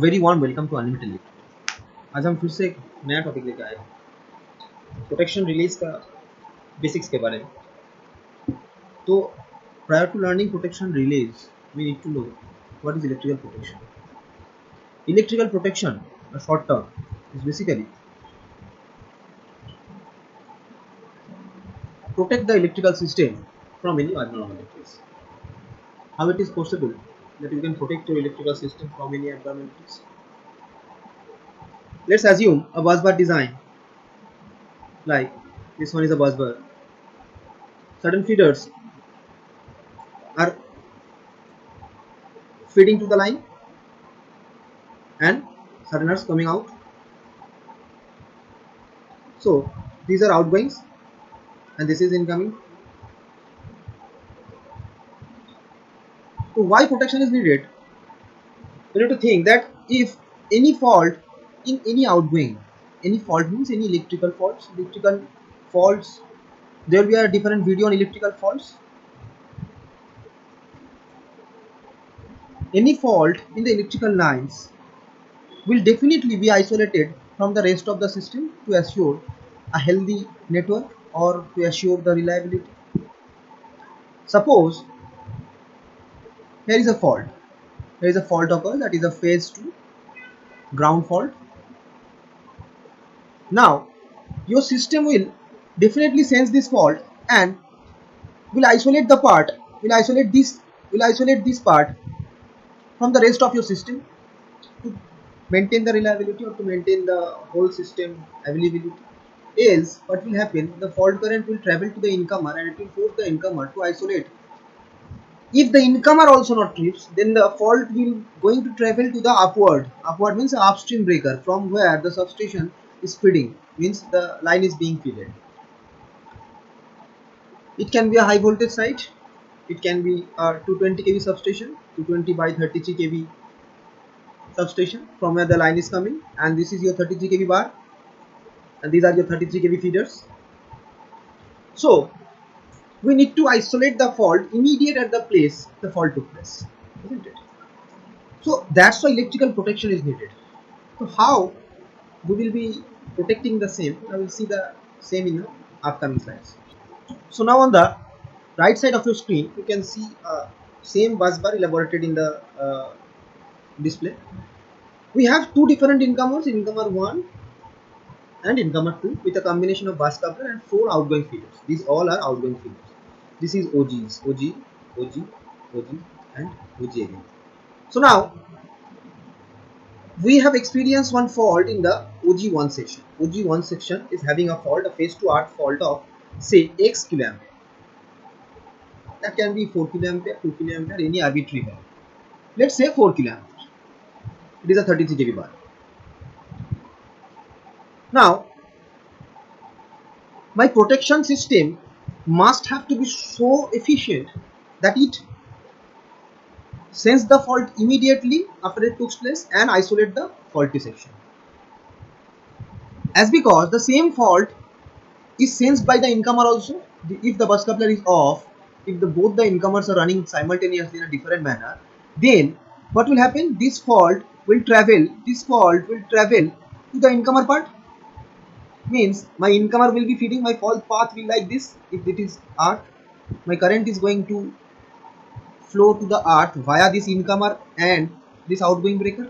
Very warm welcome to unlimited lift. आज हम फिर से एक नया टॉपिक लेके आए हैं, प्रोटेक्शन रिलीज का बेसिक्स के बारे में। तो prior to learning protection release we need to know what is electrical protection. Electrical protection, a short term, is basically protect the electrical system from any abnormalities. How it is possible that you can protect your electrical system from any abnormalities? Let's assume a bus bar design, like this one is a bus bar. Certain feeders are feeding to the line and certain are coming out. So these are outgoings and this is incoming. So why protection is needed? You need to think that if any fault in any outgoing, any fault means any electrical faults, there will be a different video on electrical faults. Any fault in the electrical lines will definitely be isolated from the rest of the system to assure a healthy network or to assure the reliability. Suppose here is a fault. There is a fault occurs, that is a phase 2 ground fault. Now your system will definitely sense this fault and will isolate the part, will isolate this part from the rest of your system to maintain the reliability or to maintain the whole system availability. Else what will happen, the fault current will travel to the incomer and it will force the incomer to isolate. If the incomer also not trips, then the fault will going to travel to the upward. Upward means upstream breaker, from where the substation is feeding, means the line is being fed. It can be a high voltage side, it can be a 220 kV substation, 220 by 33 kV substation, from where the line is coming, and this is your 33 kV bar and these are your 33 kV feeders. So we need to isolate the fault immediate at the place the fault took place, isn't it? So that's why electrical protection is needed. So how we will be protecting the same, I will see the same in the upcoming slides. So now on the right side of your screen you can see same bus bar elaborated in the display. We have two different incomers, incomer 1 and incomer 2, with a combination of bus coupler and 4 outgoing feeders. These all are outgoing feeders. This is OGs, OG and OG again. So now we have experienced one fault in the OG1 section. OG1 section is having a fault, a phase 2 arc fault of say X kiloampere. That can be 4 kiloampere, 2 kiloampere, any arbitrary value. Let's say 4 kiloampere. It is a 33 kV bar. Now my protection system must have to be so efficient that it sense the fault immediately after it takes place and isolate the faulty section. As because the same fault is sensed by the incomer also, if the bus coupler is off, if both the incomers are running simultaneously in a different manner, then what will happen, this fault will travel to the incomer part. Means my incomer will be feeding, my fault path will like this. If it is arc, my current is going to flow to the arc via this incomer and this outgoing breaker,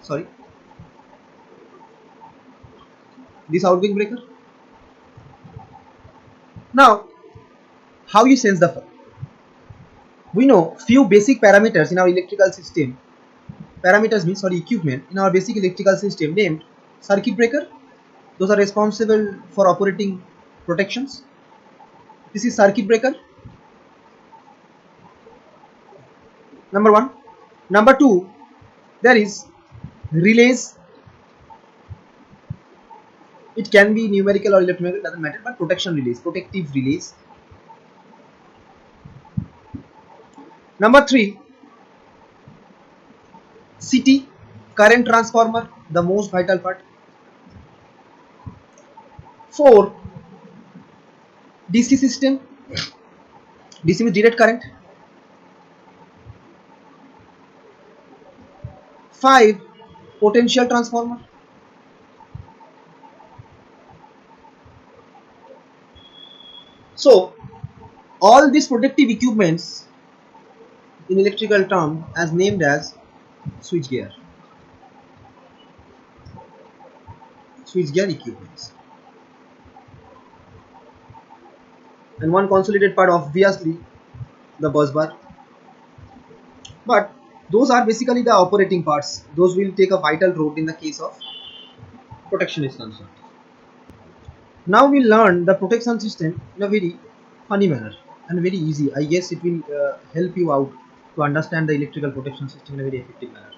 sorry, this outgoing breaker. Now how you sense the fault? We know few basic parameters in our electrical system. Parameters means, sorry, equipment in our basic electrical system named circuit breaker. Those are responsible for operating protections. This is circuit breaker, number 1. Number 2, there is relays. It can be numerical or electromechanical, doesn't matter, but protection relays, protective relays. Number 3, CT, current transformer, the most vital part. 4, DC system. DC means direct current. 5 potential transformer. So all these protective equipments in electrical term as named as switchgear. Switchgear equipments. And one consolidated part obviously the bus bar. But those are basically the operating parts. Those will take a vital role in the case of protection is concerned. Now we learn the protection system in a very funny manner and very easy. I guess it will help you out to understand the electrical protection system in a very effective manner.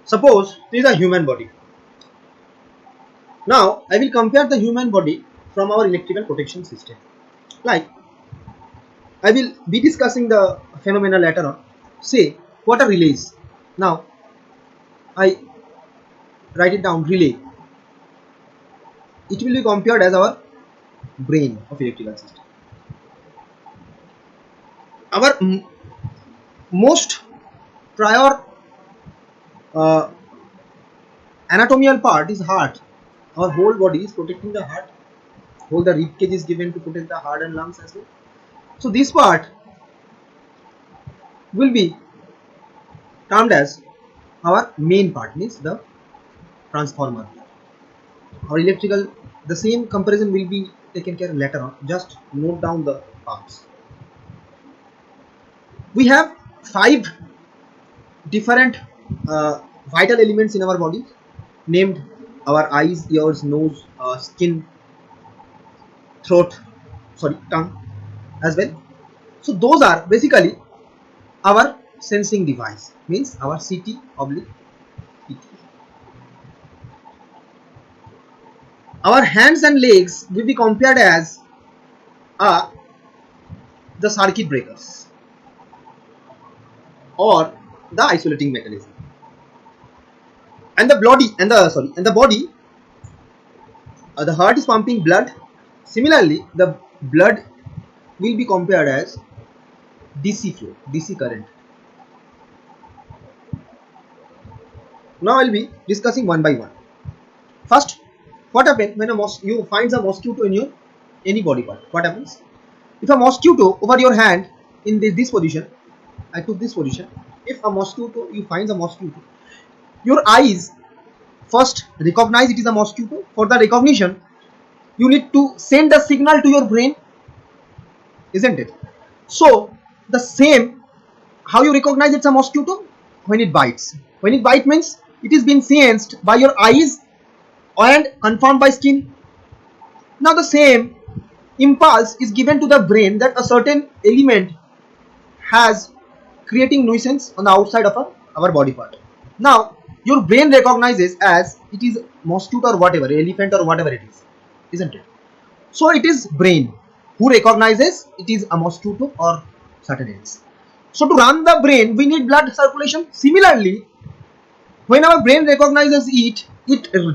Suppose this is a human body. Now I will compare the human body from our electrical protection system. Like I will be discussing the phenomena later on. Say what a relay is. Now I write it down, relay. It will be compared as our brain of electrical system. Our most prior anatomical part is heart. Our whole body is protecting the heart. Whole the rib cage is given to protect the heart and lungs as well. So this part will be termed as our main part, means the transformer. Our electrical, the same comparison will be taken care later on. Just note down the parts. We have 5 different vital elements in our body named our eyes, ears, nose, skin, tongue as well. So those are basically our sensing device, means our CT oblique PT. Our hands and legs will be compared as the circuit breakers or the isolating mechanism. And the body the heart is pumping blood. Similarly, the blood will be compared as DC flow, DC current. Now I'll be discussing one by one. First, what happens when you find a mosquito in your any body part? What happens? If a mosquito over your hand in this position, I took this position. If a mosquito, you find a mosquito, your eyes first recognize it is a mosquito. For the recognition, you need to send a signal to your brain, isn't it? So the same, how you recognize it's a mosquito? When it bites. When it bites means it is being sensed by your eyes and confirmed by skin. Now the same impulse is given to the brain that a certain element has creating nuisance on the outside of our body part. Now your brain recognizes as it is mosquito or whatever, elephant or whatever it is, isn't it? So it is brain who recognizes it is a mosquito or certain else. So to run the brain, we need blood circulation. Similarly, when our brain recognizes it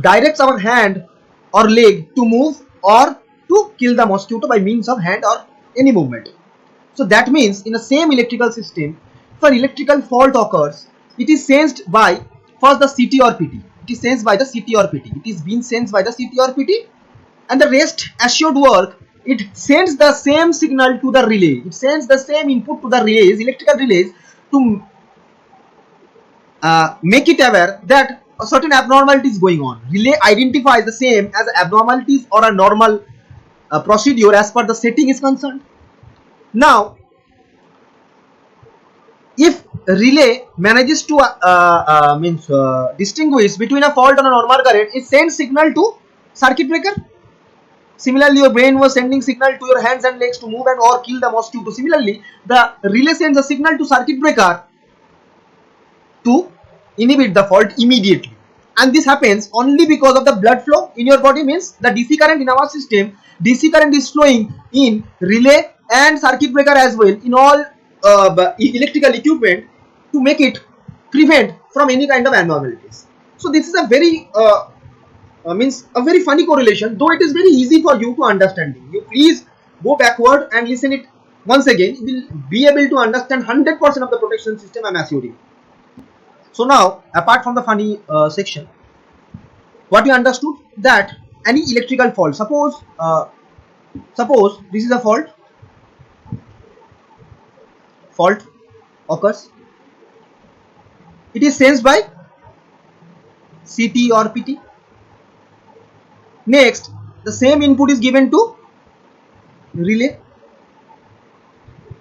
directs our hand or leg to move or to kill the mosquito by means of hand or any movement. So that means in the same electrical system, if an electrical fault occurs, it is sensed by first the CT or PT. It is sensed by the CT or PT. It is being sensed by the CT or PT, and the rest assured work, it sends the same signal to the relay. It sends the same input to the relays, electrical relays, to make it aware that a certain abnormality is going on. Relay identifies the same as abnormalities or a normal procedure as per the setting is concerned. Now, if relay manages to distinguish between a fault and a normal current, it sends signal to circuit breaker. Similarly, your brain was sending signal to your hands and legs to move and or kill the mosquito. Similarly, the relay sends a signal to circuit breaker to inhibit the fault immediately. And this happens only because of the blood flow in your body, means the DC current in our system. DC current is flowing in relay and circuit breaker as well in all electrical equipment to make it prevent from any kind of abnormalities. So this is a very a very funny correlation, though it is very easy for you to understand. You please go backward and listen it once again. You will be able to understand 100% of the protection system, I am assuring. So now, apart from the funny section, what we understood that any electrical fault, suppose this is a fault occurs, it is sensed by CT or PT. Next, the same input is given to relay.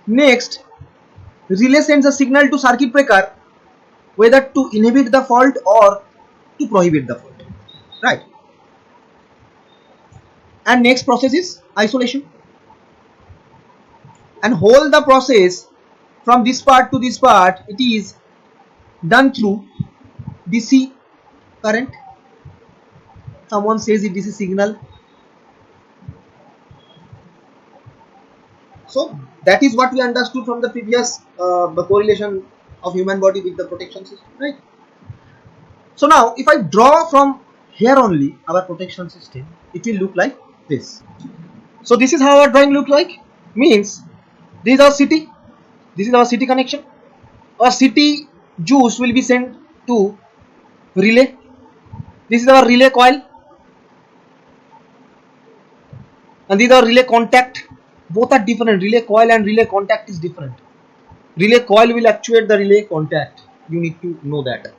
Next, relay sends a signal to circuit breaker whether to inhibit the fault or to prohibit the fault, right? And next process is isolation, and whole the process from this part to this part, it is done through DC current. Someone says it DC signal. So that is what we understood from the previous the correlation of human body with the protection system, right? So now if I draw from here only our protection system, it will look like this. So this is how our drawing look like. Means this is our CT, this is our CT connection. Our CT juice will be sent to relay. This is our relay coil, and these are relay contact. Both are different. Relay coil and relay contact is different. Relay coil will actuate the relay contact. You need to know that.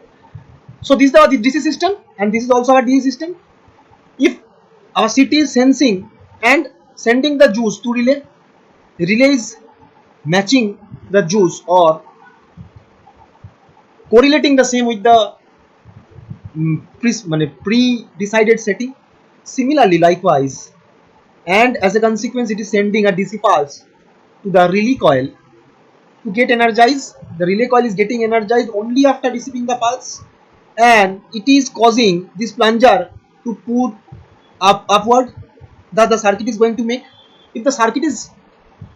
So this is our DC system, and this is also our DC system. If our CT is sensing and sending the juice to relay, relay is matching the juice or correlating the same with the pre-decided setting. Similarly, likewise, and as a consequence, it is sending a DC pulse to the relay coil to get energized. The relay coil is getting energized only after receiving the pulse, and it is causing this plunger to put upward that the circuit is going to make. If the circuit is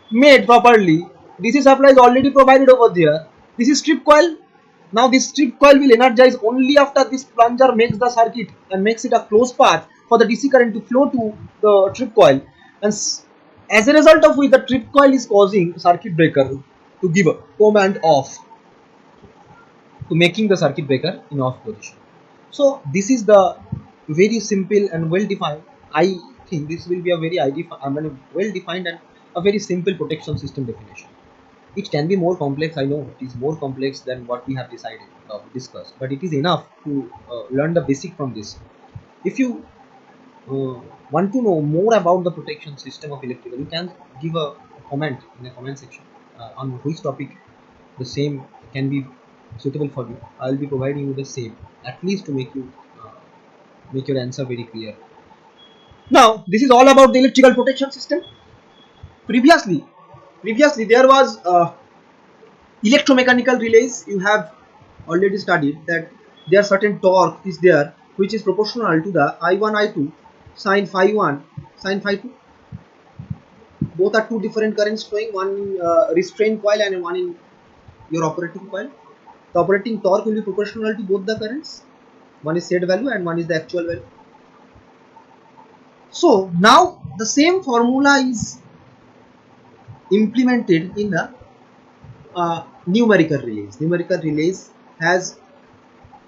made properly, DC supply is already provided over there. This is strip coil. Now this strip coil will energize only after this plunger makes the circuit and makes it a closed path for the DC current to flow to the trip coil, and as a result of which the trip coil is causing circuit breaker to give a command off, to making the circuit breaker in off position. So this is the very simple and well defined. I think this will be a very well defined and a very simple protection system definition. It can be more complex. I know it is more complex than what we have discussed, but it is enough to learn the basic from this. If you want to know more about the protection system of electrical, you can give a comment in the comment section on which topic the same can be suitable for you. I will be providing you the same, at least to make your answer very clear. Now this is all about the electrical protection system. Previously there was electromechanical relays. You have already studied that there certain torque is there which is proportional to the I1 I2 sin phi 1 sin phi 2. Both are two different currents flowing, one in restraint coil and one in your operating coil. The operating torque will be proportional to both the currents. One is set value and one is the actual value. So now the same formula is implemented in the numerical relays. Numerical relays has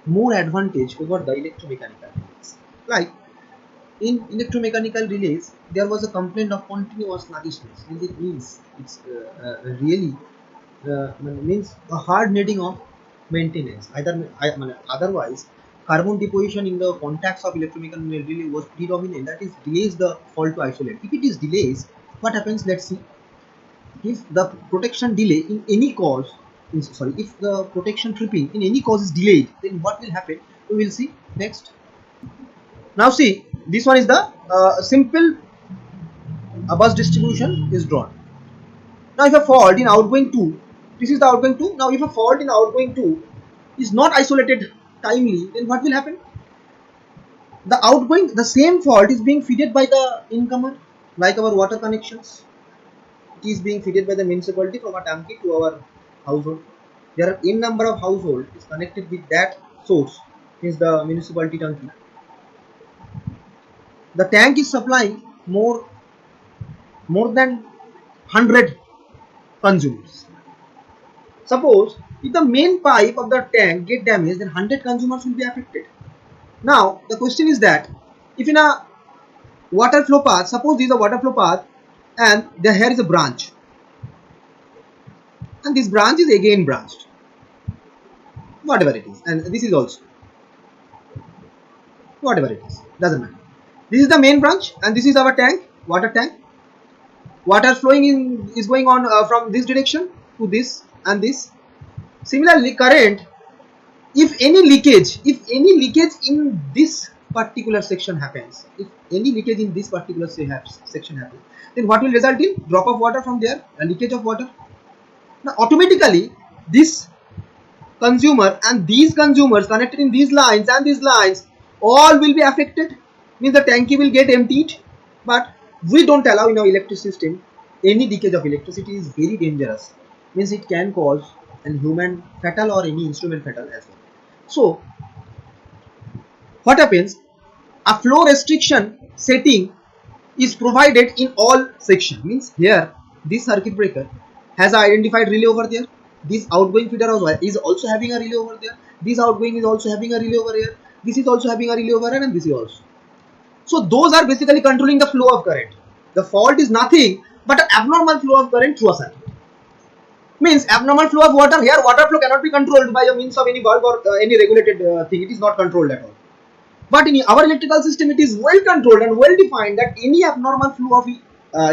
more advantage over the electromechanical relays. Like in electromechanical relays, there was a complaint of continuous sluggishness, and it means it's really means a hard needing of maintenance. Otherwise, carbon deposition in the contacts of electromechanical relay was predominant. That is, delays the fault to isolate. If it is delays, what happens? Let's see. If the protection delay in any cause, if the protection tripping in any cause is delayed, then what will happen? We will see next. Now see, this one is the simple bus distribution is drawn. Now if a fault in outgoing 2, this is the outgoing 2. Now if a fault in outgoing 2 is not isolated timely, then what will happen? The same fault is being fed by the incomer, like our water connections. It is being fed by the municipality from a tanki to our household. There are n number of households is connected with that source, is the municipality tanki. The tank is supplying more than 100 consumers. Suppose if the main pipe of the tank get damaged, then 100 consumers will be affected. Now the question is that if in a water flow path, suppose this is a water flow path and here is a branch, and this branch is again branched, whatever it is, and this is also whatever it is, doesn't matter. This is the main branch and this is our tank, water tank. Water flowing in is going on from this direction to this and this. Similarly, current, if any leakage in this particular section happens, then what will result in? Drop of water from there, a leakage of water. Now automatically this consumer and these consumers connected in these lines and these lines all will be affected, means the tanky will get emptied. But we don't allow in our electric system any leakage of electricity. Is very dangerous, means it can cause an human fatal or any instrument fatal as well. So what happens, a flow restriction setting is provided in all section, means here this circuit breaker has an identified relay over there, this outgoing feeder is also having a relay over there, this outgoing is also having a relay over here, this is also having a relay over here, and this is also. So those are basically controlling the flow of current. The fault is nothing but an abnormal flow of current through a circuit. Means abnormal flow of water, here water flow cannot be controlled by a means of any bulb or any regulated thing, it is not controlled at all. But in our electrical system it is well controlled and well defined that any abnormal flow of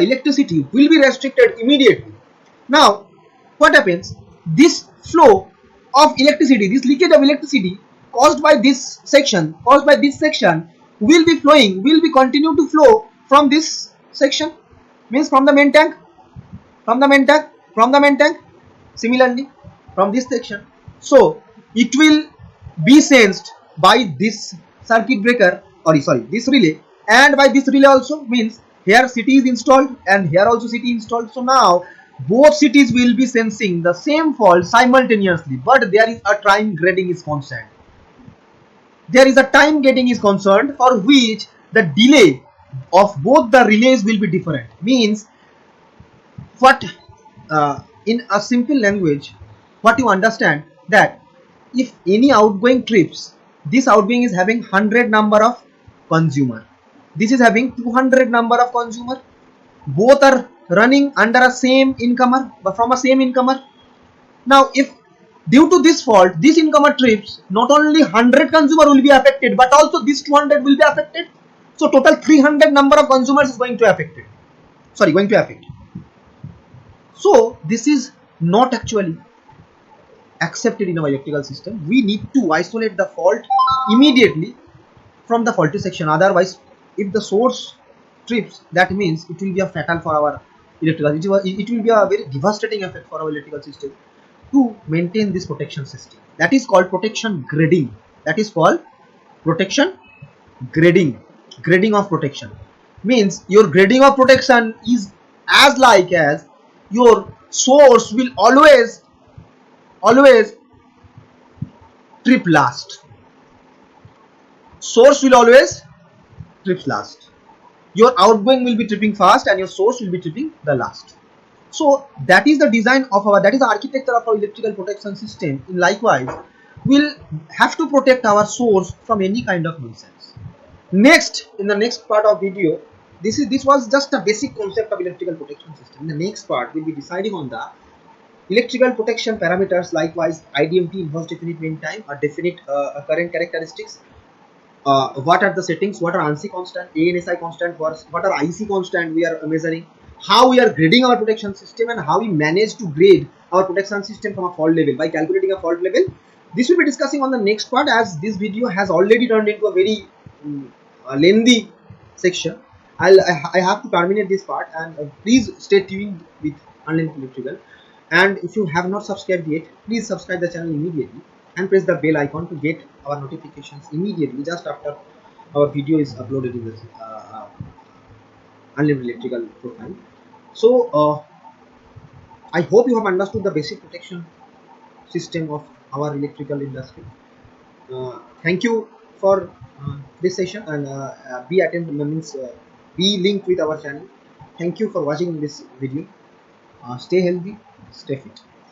electricity will be restricted immediately. Now what happens, this flow of electricity, this leakage of electricity caused by this section will be flowing, will be continue to flow from this section, means from the main tank, similarly from this section. So it will be sensed by this circuit breaker, or sorry, this relay, and by this relay also, means here CT is installed and here also CT installed. So now both cities will be sensing the same fault simultaneously, but there is a time grading is constant. There is a time getting is concerned, for which the delay of both the relays will be different. Means what, in a simple language, what you understand, that if any outgoing trips, this outgoing is having 100 number of consumer, this is having 200 number of consumer, both are running under a same incomer, but from a same incomer. Now if due to this fault, this incomer trips, not only 100 consumer will be affected, but also this 200 will be affected. So total 300 number of consumers is going to affect. So this is not actually accepted in our electrical system. We need to isolate the fault immediately from the faulty section. Otherwise, if the source trips, that means it will be a fatal for our electrical. It will be a very devastating effect for our electrical system. To maintain this protection system, that is called protection grading. Grading of protection. Means your grading of protection is as like as your source will always trip last. Your outgoing will be tripping fast and your source will be tripping the last. So that is the design of that is the architecture of our electrical protection system. Likewise, we'll have to protect our source from any kind of nuisance. Next, in the next part of video, this was just a basic concept of electrical protection system. In the next part, we'll be deciding on the electrical protection parameters. Likewise, IDMT, inverse definite mean time, or definite current characteristics. What are the settings? What are ANSI constant, ANSI constant? What are IC constant we are measuring? How we are grading our protection system, and how we manage to grade our protection system from a fault level by calculating a fault level. This will be discussing on the next part, as this video has already turned into a very lengthy section. I have to terminate this part, and please stay tuned with Unlimited Electrical. And if you have not subscribed yet, please subscribe the channel immediately and press the bell icon to get our notifications immediately just after our video is uploaded in this Unlimited Electrical profile. So I hope you have understood the basic protection system of our electrical industry. Thank you for this session, and be linked with our channel. Thank you for watching this video. Stay healthy, stay fit.